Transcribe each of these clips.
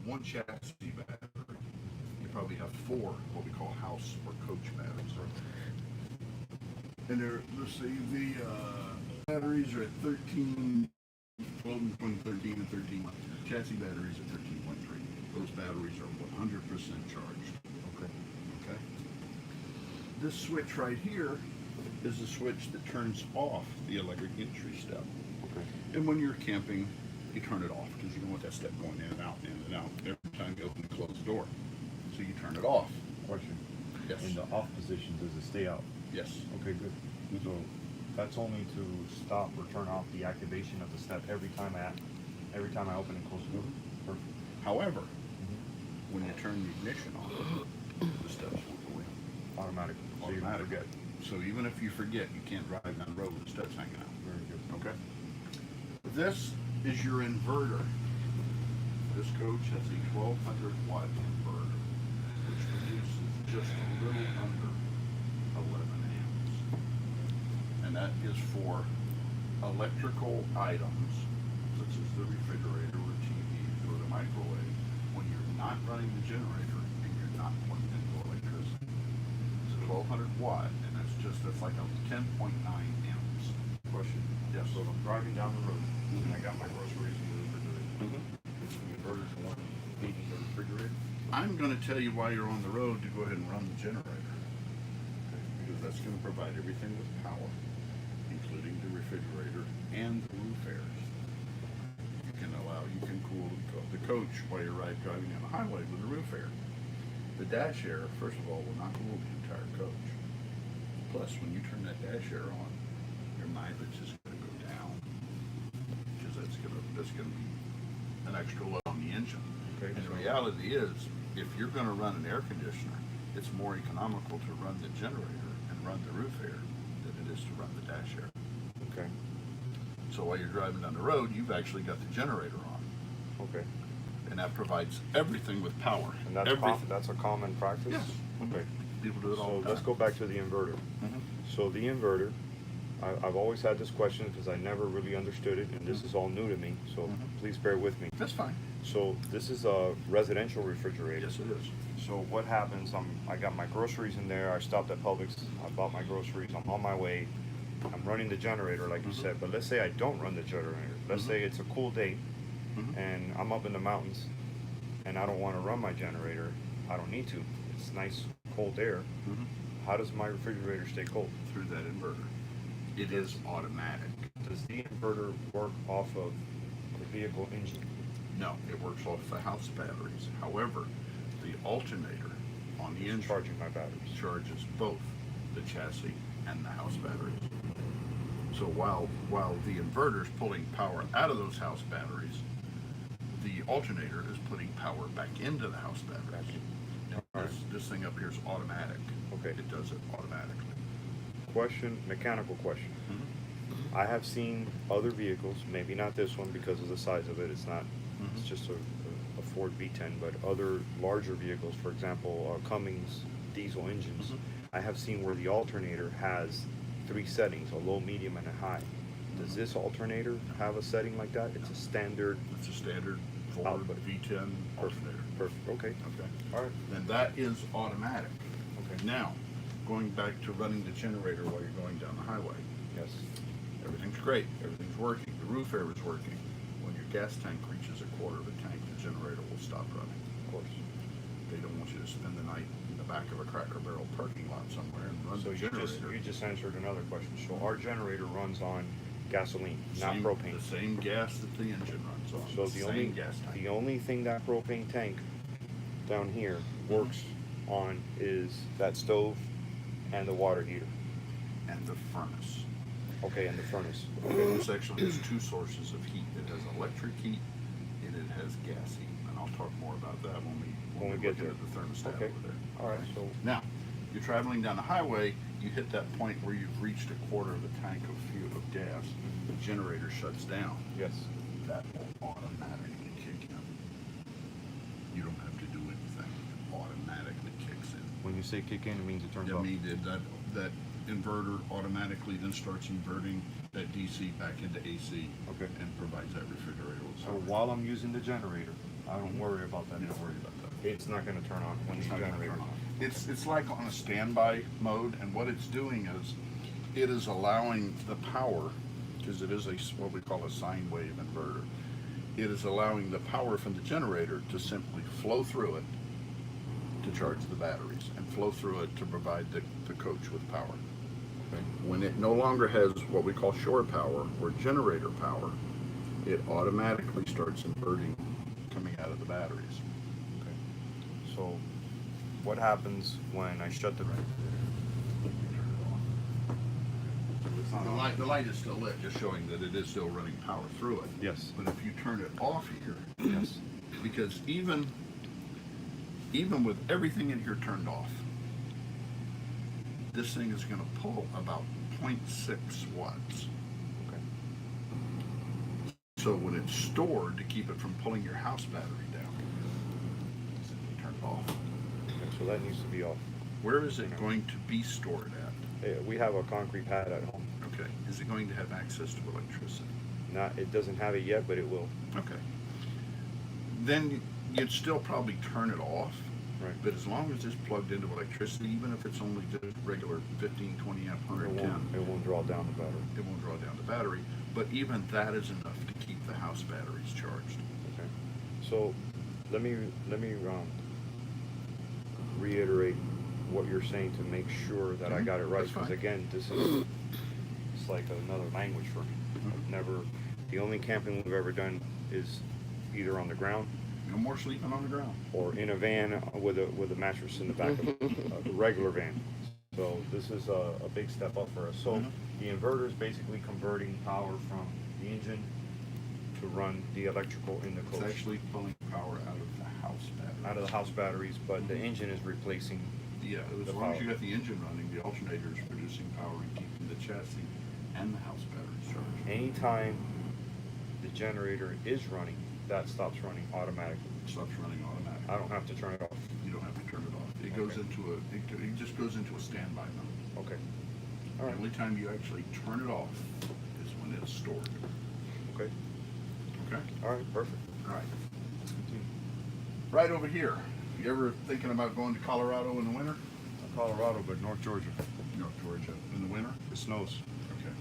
one chassis battery. You probably have four what we call house or coach batteries. And they're, let's see, the batteries are at 13, 12 between 13 and 13. Chassis batteries at 13.3. Those batteries are 100% charged. Okay. This switch right here is the switch that turns off the electric entry step. Okay. And when you're camping, you turn it off because you don't want that step going in and out, in and out every time you open and close the door. So you turn it off. Question. Yes. In the off position, does it stay out? Yes. Okay, good. So that's only to stop or turn off the activation of the step every time I open and close the door. Perfect. However, when you turn the ignition on, the steps will go in. Automatic. So you Automatic. forget. So even if you forget, you can't drive down the road with the steps hanging out. Very good. Okay. This is your inverter. This coach has a 1200 watt inverter, which produces just a little under 11 amps. And that is for electrical items, such as the refrigerator or TVs or the microwave, when you're not running the generator and you're not plugged into electricity. It's a 1200 watt, and that's like a 10.9 amps. Question. Yes. So if I'm driving down the road and I got my groceries in the refrigerator, is the inverter the one feeding the refrigerator? I'm going to tell you while you're on the road to go ahead and run the generator, because that's going to provide everything with power, including the refrigerator and the roof airs. You can cool the coach while you're driving down the highway with the roof air. The dash air, first of all, will not cool the entire coach. Plus, when you turn that dash air on, your mileage is going to go down, because that's going to be an extra load on the engine. Okay. And the reality is, if you're going to run an air conditioner, it's more economical to run the generator and run the roof air than it is to run the dash air. Okay. So while you're driving down the road, you've actually got the generator on. Okay. And that provides everything with power. And that's a common practice? Yes. Okay. People do it all So the time. let's go back to the inverter. So the inverter, I've always had this question because I never really understood it, and this is all new to me, so please bear with me. That's fine. So this is a residential refrigerator. Yes, it is. So what happens, I got my groceries in there, I stopped at Publix, I bought my groceries, I'm on my way, I'm running the generator like you said, but let's say I don't run the generator. Let's say it's a cool day and I'm up in the mountains and I don't want to run my generator. I don't need to. It's nice cold air. How does my refrigerator stay cold? Through that inverter. It is automatic. Does the inverter work off of the vehicle engine? No, it works off the house batteries. However, the alternator on the engine Charging my batteries. charges both the chassis and the house batteries. So while the inverter is pulling power out of those house batteries, the alternator is putting power back into the house batteries. And this thing up here is automatic. Okay. It does it automatically. Mechanical question. I have seen other vehicles, maybe not this one because of the size of it, it's not, it's just a Ford V10, but other larger vehicles, for example, Cummins diesel engines, I have seen where the alternator has 3 settings, a low, medium, and a high. Does this alternator have a setting like that? It's a standard. It's a standard Ford output. V10 alternator. Perfect. Okay. Okay. All right. And that is automatic. Okay. Now, going back to running the generator while you're going down the highway. Yes. Everything's great. Everything's working. The roof air is working. When your gas tank reaches a quarter of a tank, the generator will stop running. Of course. They don't want you to spend the night in the back of a Cracker Barrel parking lot somewhere and run So the generator. you just answered another question. So our generator runs on gasoline, not Same- propane. The same gas that the engine runs on. So same gas tank. the only thing that propane tank down here works on is that stove and the water heater. And the furnace. Okay, and the furnace. This actually has 2 sources of heat. It has electric heat and it has gas heat. And I'll talk more about that when we get look there. at the thermostat Okay. over there. All right. So Now, you're traveling down the highway, you hit that point where you've reached a quarter of a tank of fuel of gas, the generator shuts down. yes. That will automatically kick in. You don't have to do anything. It automatically kicks in. When you say kick in, it means it turns I off. mean, that inverter automatically then starts inverting that DC back into AC Okay. and provides that refrigerator with So power. while I'm using the generator, I don't worry about that. You don't worry about that. It's not going to turn on when It's you not gonna generate. turn on. It's like on a standby mode, and what it's doing is, it is allowing the power, because it is what we call a sine wave inverter. It is allowing the power from the generator to simply flow through it to charge the batteries, and flow through it to provide the coach with power. Okay. When it no longer has what we call shore power or generator power, it automatically starts inverting coming out of the batteries. Okay. So, what happens when I shut the? The light is still lit, just showing that it is still running power through it. Yes. But if you turn it off here, Yes. because even with everything in here turned off, this thing is going to pull about 0.6 watts. Okay. So when it's stored, to keep it from pulling your house battery down, simply turn it off. Okay, so that needs to be off. Where is it going to be stored at? We have a concrete pad at home. Okay. Is it going to have access to electricity? It doesn't have it yet, but it will. Okay. Then you'd still probably turn it off. Right. But as long as it's plugged into electricity, even if it's only just regular 15, 20 amp, 110, It won't draw down the battery. it won't draw down the battery. But even that is enough to keep the house batteries charged. Okay. So, let me reiterate what you're saying to make sure that I got it right. That's fine. Because again, it's like another language for me. I've never. The only camping we've ever done is either on the ground No more sleeping on the ground. or in a van with a mattress in the back of a regular van. So this is a big step up for us. So the inverter is basically converting power from the engine to run the electrical in the It's coach. actually pulling power out of the house battery. Out of the house batteries, but the engine is replacing. Yeah, as the long as power. you got the engine running, the alternator is producing power and keeping the chassis and the house batteries charged. Anytime the generator is running, that stops running automatically. It stops running automatically. I don't have to turn it off. You don't have to turn it off. It goes Okay. into it just goes into a standby mode. Okay. The All right. only time you actually turn it off is when it's stored. Okay. Okay? All right. Perfect. All right. Let's continue. Right over here. You ever thinking about going to Colorado in the winter? Not Colorado, but North Georgia. North Georgia in the winter? It snows. Okay.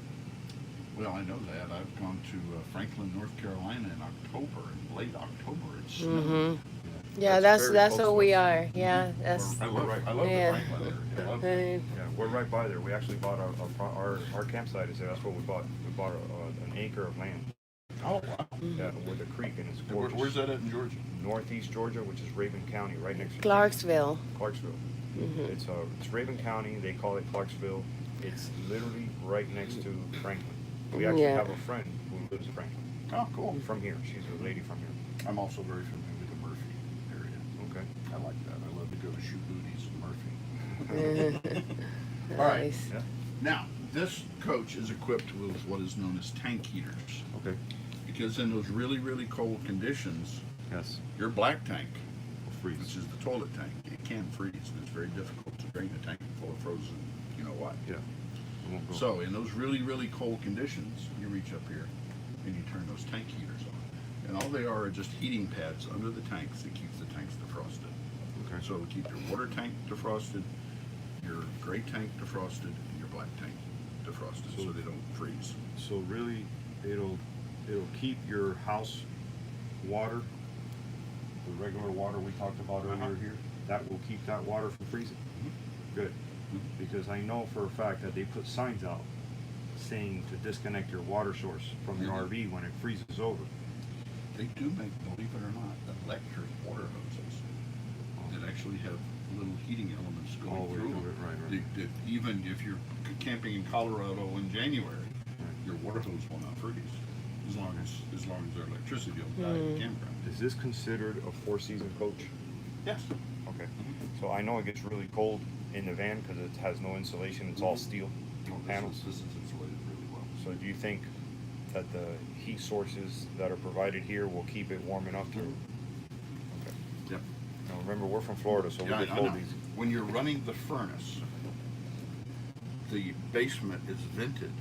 Well, I know that. I've gone to Franklin, North Carolina in October. In late October, it snowed. Yeah, That's very that's close what to we us. are. Yeah, that's. I love Yeah. the Franklin area. I love it. Yeah, we're right by there. We actually bought our campsite is there. That's what we bought. We bought an acre of land. Oh, wow. Yeah, with a creek, and it's And gorgeous. where's that at in Georgia? Northeast Georgia, which is Raven County, right next to Clarksville. Clarksville. It's Raven County. They call it Clarksville. It's literally right next to Franklin. We actually Yeah. have a friend who lives in Franklin Oh, cool. from here. She's a lady from here. I'm also very familiar with the Murphy area. Okay. I like that. I love to go to shoot booties in Murphy. All right. Nice. Yeah. Now, this coach is equipped with what is known as tank heaters. Okay. Because in those really, really cold conditions, Yes. your black tank, Freeze. which is the toilet tank, it can freeze, and it's very difficult to drain a tank full of frozen, you know what. Yeah. It won't go. So in those really, really cold conditions, you reach up here and you turn those tank heaters on. And all they are just heating pads under the tanks that keeps the tanks defrosted. Okay. So it'll keep your water tank defrosted, your gray tank defrosted, and your black tank defrosted so they don't freeze. So really, it'll keep your house water, the regular water we talked about earlier here, that will keep that water from freezing. Good. Because I know for a fact that they put signs out saying to disconnect your water source from your RV when it freezes over. They do make, believe it or not, electric water hoses that actually have little heating elements All going the way through through them. it, right. That even if you're camping in Colorado in January, your water hose will not freeze as long as there's electricity on the campground. Is this considered a 4-season coach? Yes. Okay. So I know it gets really cold in the van because it has no insulation. It's all steel panels. This is insulated really well. So do you think that the heat sources that are provided here will keep it warm enough to? Okay. Yep. Now remember, we're from Florida, so we Yeah, get I cold know. easy. When you're running the furnace, the basement is vented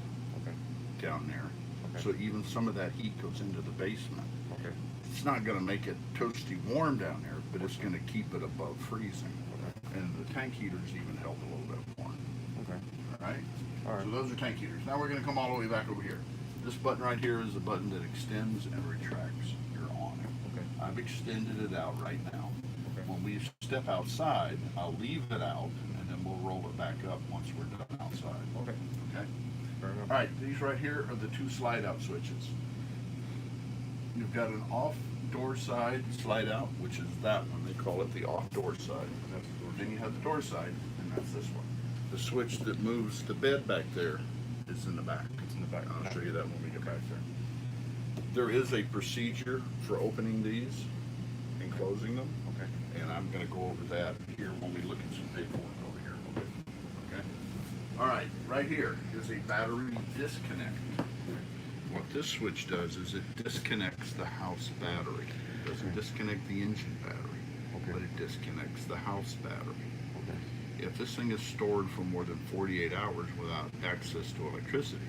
Okay. down there. Okay. So even some of that heat goes into the basement. Okay. It's not gonna make it toasty warm down there, but it's gonna keep it above freezing. And the tank heaters even help a little bit more. Okay. Alright? Alright. So those are tank heaters. Now we're gonna come all the way back over here. This button right here is the button that extends and retracts your awning. Okay. I've extended it out right now. Okay. When we step outside, I'll leave it out and then we'll roll it back up once we're done outside. Okay. Okay? Fair enough. Alright, these right here are the two slide out switches. You've got an off door side slide out, which is that one. They call it the off door side. That's the door. Then you have the door side, and that's this one. The switch that moves the bed back there is in the back. It's in the back. I'll show you that when we get back there. There is a procedure for opening these and closing them. Okay. And I'm gonna go over that here when we look at some paperwork over here. Okay? All right, right here is a battery disconnect. What this switch does is it disconnects the house battery. It doesn't disconnect the engine battery, Okay. but it disconnects the house battery. Okay. If this thing is stored for more than 48 hours without access to electricity,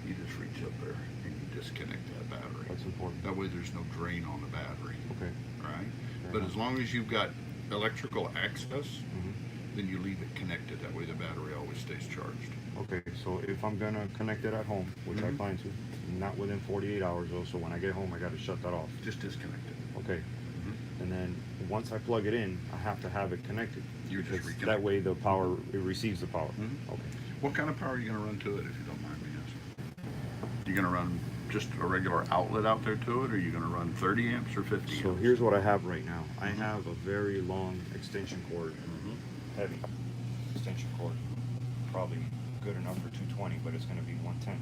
you just reach up there and you disconnect that battery. That's important. That way there's no drain on the battery, Okay. right? Fair But enough. as long as you've got electrical access, Mhm. then you leave it connected. That way the battery always stays charged. Okay, so if I'm gonna connect it at home, which I Mhm. plan to, not within 48 hours though, so when I get home, I gotta shut that off. Just disconnect it. Okay, Mhm. and then once I plug it in, I have to have it connected. You just because reconnect. that way the power, it receives the power. Mhm. Okay. What kind of power are you gonna run to it, if you don't mind me asking? You gonna run just a regular outlet out there to it, or are you gonna run 30 amps or 50 So amps? here's what I have right now. I have a very long extension cord, heavy extension cord, probably good enough for 220, but it's gonna be 110.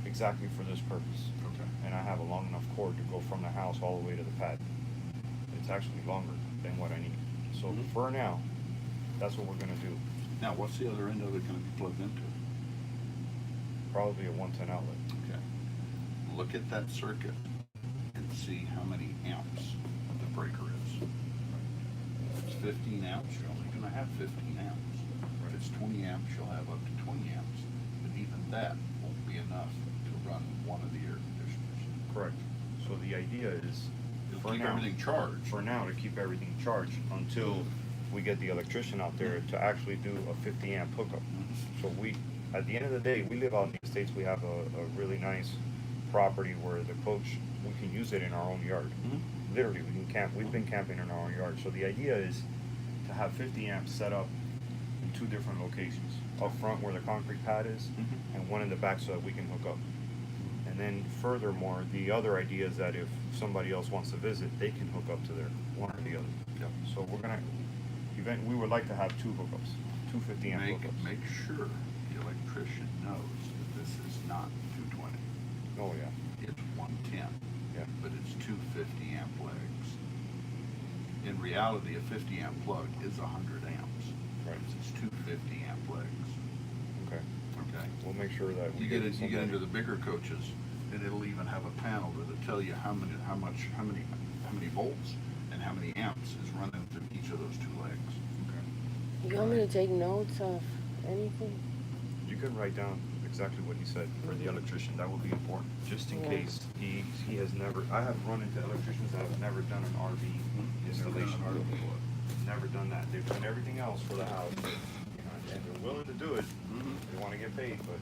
Exactly for this purpose. Okay. And I have a long enough cord to go from the house all the way to the pad. It's actually longer than what I need. So Mhm. for now, that's what we're gonna do. Now, what's the other end of it gonna be plugged into? Probably a 110 outlet. Okay. Look at that circuit and see how many amps the breaker is. If it's 15 amps, you're only gonna have 15 amps. If it's 20 amps, you'll have up to 20 amps. But even that won't be enough to run one of the air conditioners. Correct. So the idea is, It'll for keep now, everything charged. for now, to keep everything charged until we get the electrician out there to actually do a 50 amp hookup. So we, at the end of the day, we live out in the States, we have a really nice property where the coach, we can use it in our own yard. Literally, we can camp, we've been camping in our own yard. So the idea is to have 50 amps set up in two different locations. Up front where the concrete pad is, and one in the back so that we can hook up. And then furthermore, the other idea is that if somebody else wants to visit, they can hook up to their one or the other. Yep. So we're gonna, we would like to have two hookups, two 50 amp hookups. Make sure the electrician knows that this is not 220. Oh, yeah, It's 110. yeah. But it's two 50 amp legs. In reality, a 50 amp plug is 100 amps. Right. It's two 50 amp legs. Okay, Okay. we'll make sure that we You get somebody- into the bigger coaches, and it'll even have a panel that'll tell you how many volts and how many amps is running through each of those two legs. Okay. You want me to take notes of anything? You can write down exactly what he said for the electrician. That would be important, just in Yeah. case he has never. I have run into electricians that have never done an RV installation. Never done an RV before. Never done that. They've done everything else for the house, and they're willing to do it. They want to get paid, but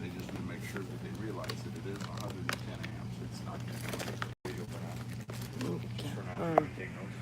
They just need to make sure that they realize that it is 110 amps. It's not 220. video for now. Okay. For now, All you right. can take notes.